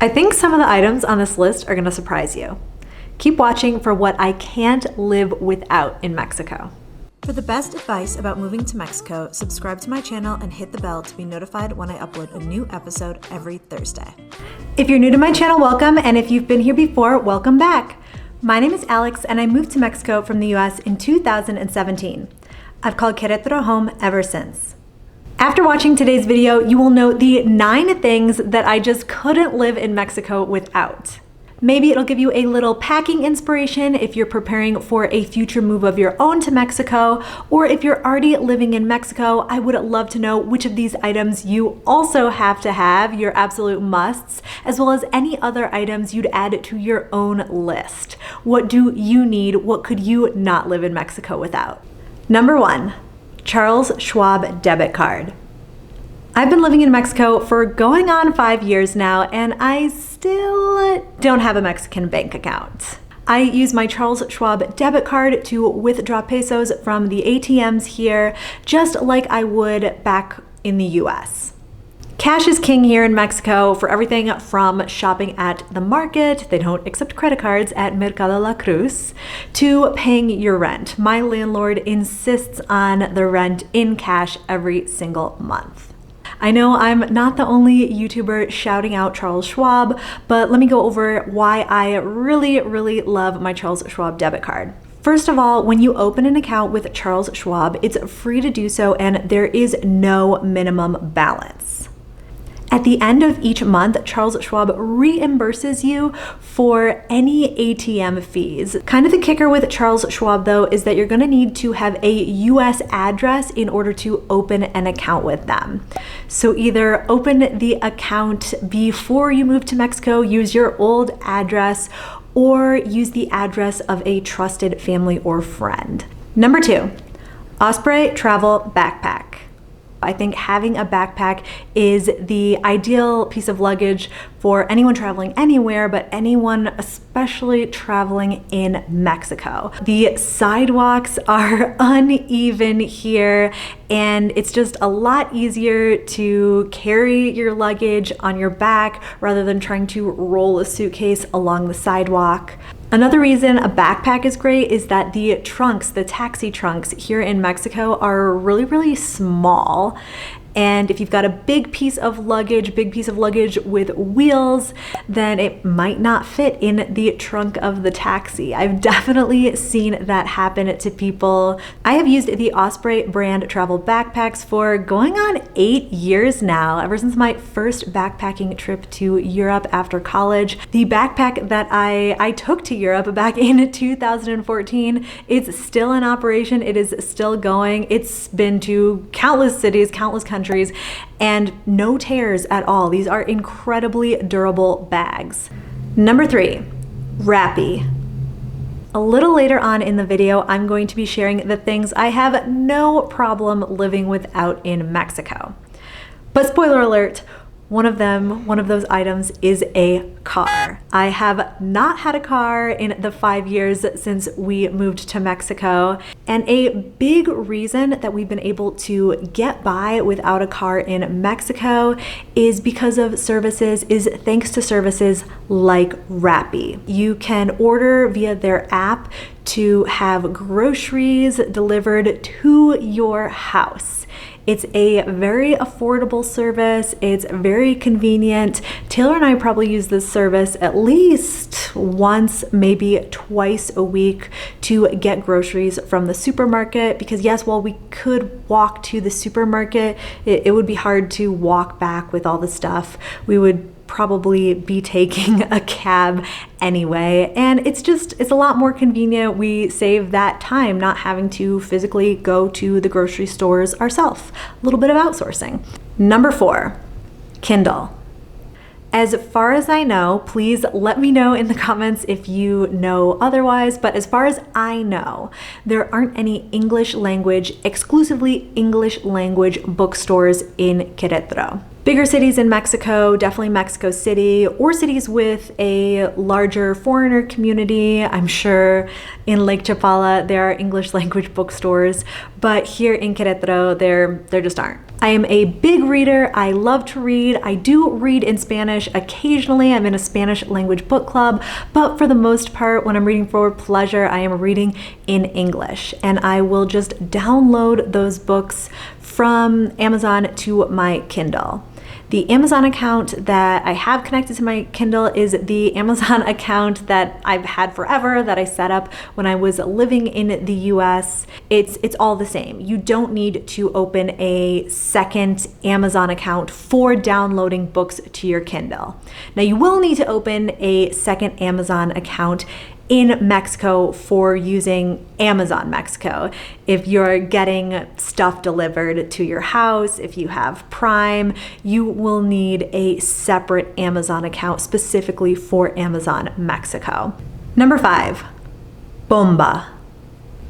I think some of the items on this list are gonna surprise you. Keep watching for what I can't live without in Mexico. For the best advice about moving to Mexico, subscribe to my channel and hit the bell to be notified when I upload a new episode every Thursday. If you're new to my channel, welcome, and if you've been here before, welcome back. My name is Alex, and I moved to Mexico from the US in 2017. I've called Queretaro home ever since. After watching today's video, you will know the 9 things that I just couldn't live in Mexico without. Maybe it'll give you a little packing inspiration if you're preparing for a future move of your own to Mexico, or if you're already living in Mexico, I would love to know which of these items you also have to have, your absolute musts, as well as any other items you'd add to your own list. What do you need? What could you not live in Mexico without? Number 1, Charles Schwab debit card. I've been living in Mexico for going on 5 years now, and I still don't have a Mexican bank account. I use my Charles Schwab debit card to withdraw pesos from the ATMs here, just like I would back in the US. Cash is king here in Mexico for everything from shopping at the market, they don't accept credit cards at Mercado La Cruz, to paying your rent. My landlord insists on the rent in cash every single month. I know I'm not the only YouTuber shouting out Charles Schwab, but let me go over why I really love my Charles Schwab debit card. First of all, when you open an account with Charles Schwab, it's free to do so and there is no minimum balance. At the end of each month, Charles Schwab reimburses you for any ATM fees. Kind of the kicker with Charles Schwab though is that you're gonna need to have a US address in order to open an account with them. So either open the account before you move to Mexico, use your old address, or use the address of a trusted family or friend. Number 2, Osprey travel backpack. I think having a backpack is the ideal piece of luggage for anyone traveling anywhere, but anyone especially traveling in Mexico. The sidewalks are uneven here, and it's just a lot easier to carry your luggage on your back rather than trying to roll a suitcase along the sidewalk. Another reason a backpack is great is that the trunks, the taxi trunks here in Mexico are really small. And if you've got a big piece of luggage with wheels, then it might not fit in the trunk of the taxi. I've definitely seen that happen to people. I have used the Osprey brand travel backpacks for going on 8 years now, ever since my first backpacking trip to Europe after college. The backpack that I took to Europe back in 2014, it's still in operation, it is still going. It's been to countless cities, countless countries, and no tears at all. These are incredibly durable bags. Number 3, Rappi. A little later on in the video, I'm going to be sharing the things I have no problem living without in Mexico. But spoiler alert, one of those items is a car. I have not had a car in the 5 years since we moved to Mexico, and a big reason that we've been able to get by without a car in Mexico is because of thanks to services like Rappi. You can order via their app to have groceries delivered to your house. It's a very affordable service. It's very convenient. Taylor and I probably use this service at least once, maybe twice a week to get groceries from the supermarket, because yes, while we could walk to the supermarket, it would be hard to walk back with all the stuff. We would probably be taking a cab anyway, and it's a lot more convenient. We save that time not having to physically go to the grocery stores ourselves. A little bit of outsourcing. Number 4, Kindle. As far as I know, please let me know in the comments if you know otherwise, but as far as I know, there aren't any exclusively English language bookstores in Queretaro. Bigger cities in Mexico, definitely Mexico City, or cities with a larger foreigner community. I'm sure in Lake Chapala there are English language bookstores, but here in Queretaro there just aren't. I am a big reader. I love to read. I do read in Spanish occasionally. I'm in a Spanish language book club, but for the most part, when I'm reading for pleasure, I am reading in English, and I will just download those books from Amazon to my Kindle. The Amazon account that I have connected to my Kindle is the Amazon account that I've had forever, that I set up when I was living in the US. It's all the same. You don't need to open a second Amazon account for downloading books to your Kindle. Now, you will need to open a second Amazon account in Mexico for using Amazon Mexico. If you're getting stuff delivered to your house, if you have Prime, you will need a separate Amazon account specifically for Amazon Mexico. Number 5, bomba.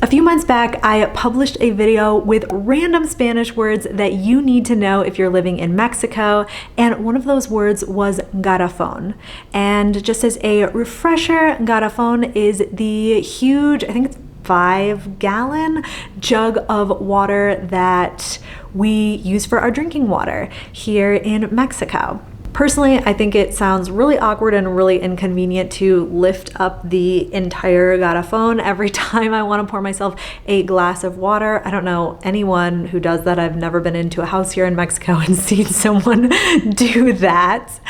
A few months back, I published a video with random Spanish words that you need to know if you're living in Mexico, and one of those words was garrafón. And just as a refresher, garrafón is the huge, I think it's 5-gallon jug of water that we use for our drinking water here in Mexico. Personally, I think it sounds really awkward and really inconvenient to lift up the entire garrafón every time I want to pour myself a glass of water. I don't know anyone who does that. I've never been into a house here in Mexico and seen someone do that.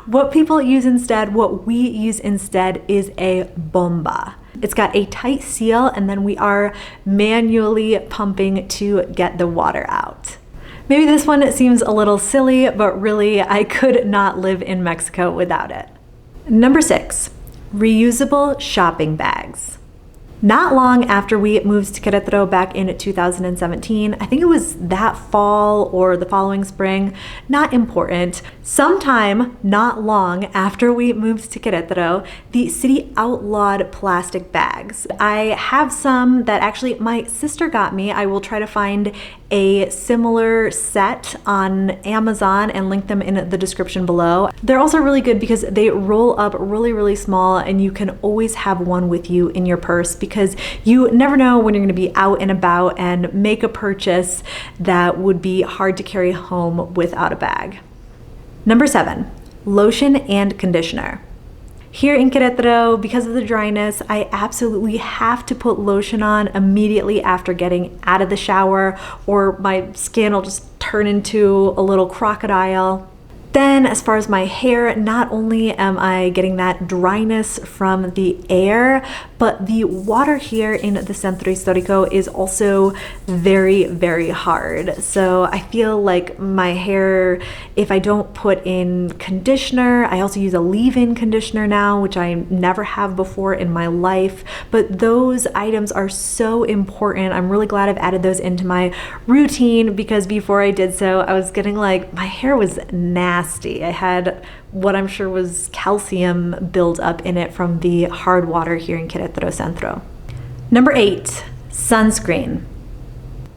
What people use instead, what we use instead, is a bomba. It's got a tight seal, and then we are manually pumping to get the water out. Maybe this one seems a little silly, but really I could not live in Mexico without it. Number 6, reusable shopping bags. Not long after we moved to Queretaro back in 2017, I think it was that fall or the following spring, not important, sometime not long after we moved to Queretaro, the city outlawed plastic bags. I have some that actually my sister got me. I will try to find a similar set on Amazon and link them in the description below. They're also really good because they roll up really, really small, and you can always have one with you in your purse because you never know when you're going to be out and about and make a purchase that would be hard to carry home without a bag. Number 7, lotion and conditioner. Here in Queretaro, because of the dryness, I absolutely have to put lotion on immediately after getting out of the shower, or my skin will just turn into a little crocodile. Then, as far as my hair, not only am I getting that dryness from the air, but the water here in the Centro Histórico is also very, very hard. So I feel like my hair, if I don't put in conditioner, I also use a leave-in conditioner now, which I never have before in my life, but those items are so important. I'm really glad I've added those into my routine, because before I did so, I was getting like, my hair was nasty. I had what I'm sure was calcium build up in it from the hard water here in Queretaro Centro. Number 8, sunscreen.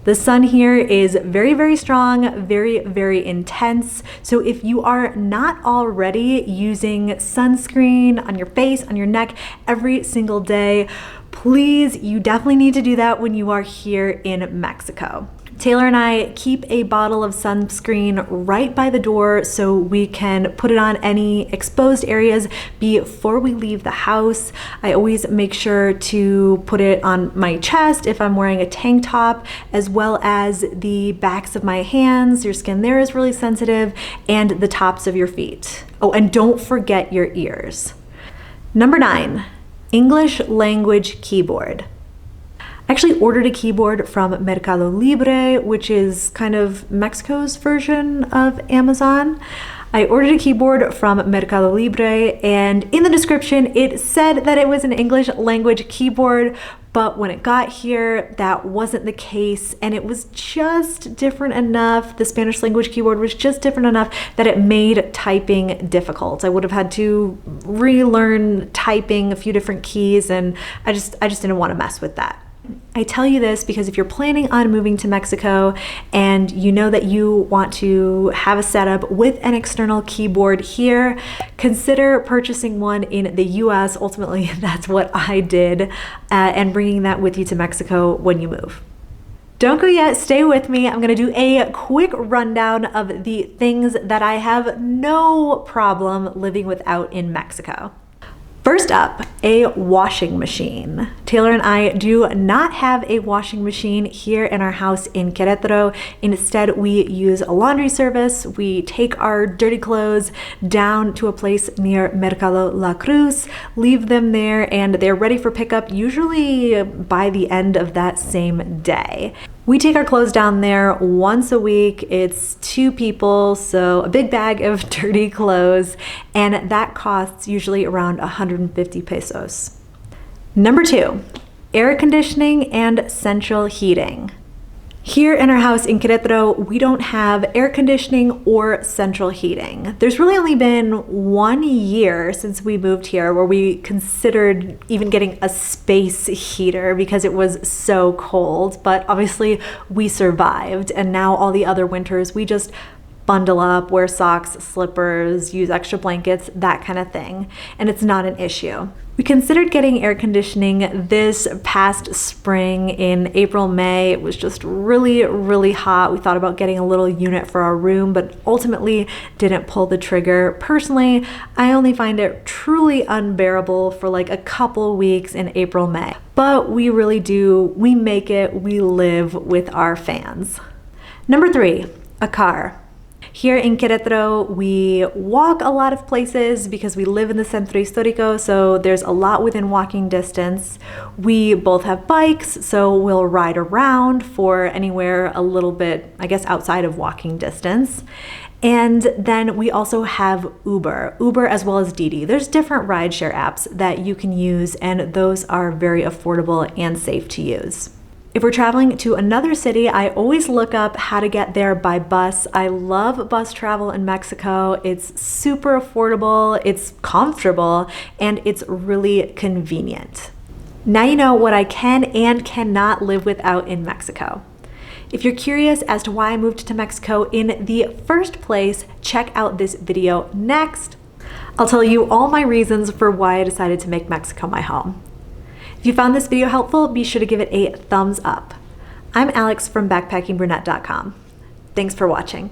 The sun here is very, very strong, very, very intense. So if you are not already using sunscreen on your face, on your neck every single day, please, you definitely need to do that when you are here in Mexico. Taylor and I keep a bottle of sunscreen right by the door so we can put it on any exposed areas before we leave the house. I always make sure to put it on my chest if I'm wearing a tank top, as well as the backs of my hands. Your skin there is really sensitive, and the tops of your feet. Oh, and don't forget your ears. Number 9, English language keyboard. I actually ordered a keyboard from Mercado Libre, which is kind of Mexico's version of Amazon. I ordered a keyboard from Mercado Libre, and in the description it said that it was an English language keyboard, but when it got here, that wasn't the case, and it was just different enough, the Spanish language keyboard was just different enough that it made typing difficult. I would have had to relearn typing a few different keys, and I just didn't want to mess with that. I tell you this because if you're planning on moving to Mexico and you know that you want to have a setup with an external keyboard here, consider purchasing one in the US. Ultimately, that's what I did, and bringing that with you to Mexico when you move. Don't go yet, stay with me. I'm gonna do a quick rundown of the things that I have no problem living without in Mexico. First up, a washing machine. Taylor and I do not have a washing machine here in our house in Queretaro. Instead, we use a laundry service. We take our dirty clothes down to a place near Mercado La Cruz, leave them there, and they're ready for pickup usually by the end of that same day. We take our clothes down there once a week. It's 2 people, so a big bag of dirty clothes, and that costs usually around 150 pesos. Number 2, air conditioning and central heating. Here in our house in Querétaro, we don't have air conditioning or central heating. There's really only been 1 year since we moved here where we considered even getting a space heater because it was so cold, but obviously we survived, and now all the other winters we just bundle up, wear socks, slippers, use extra blankets, that kind of thing, and it's not an issue. We considered getting air conditioning this past spring in April, May. It was just really, really hot. We thought about getting a little unit for our room, but ultimately didn't pull the trigger. Personally, I only find it truly unbearable for like a couple weeks in April, May. But we really do, we make it, we live with our fans. Number 3, a car. Here in Querétaro, we walk a lot of places because we live in the Centro Histórico, so there's a lot within walking distance. We both have bikes, so we'll ride around for anywhere a little bit, I guess, outside of walking distance. And then we also have Uber as well as Didi. There's different rideshare apps that you can use, and those are very affordable and safe to use. If we're traveling to another city, I always look up how to get there by bus. I love bus travel in Mexico. It's super affordable, it's comfortable, and it's really convenient. Now you know what I can and cannot live without in Mexico. If you're curious as to why I moved to Mexico in the first place, check out this video next. I'll tell you all my reasons for why I decided to make Mexico my home. If you found this video helpful, be sure to give it a thumbs up. I'm Alex from backpackingbrunette.com. Thanks for watching.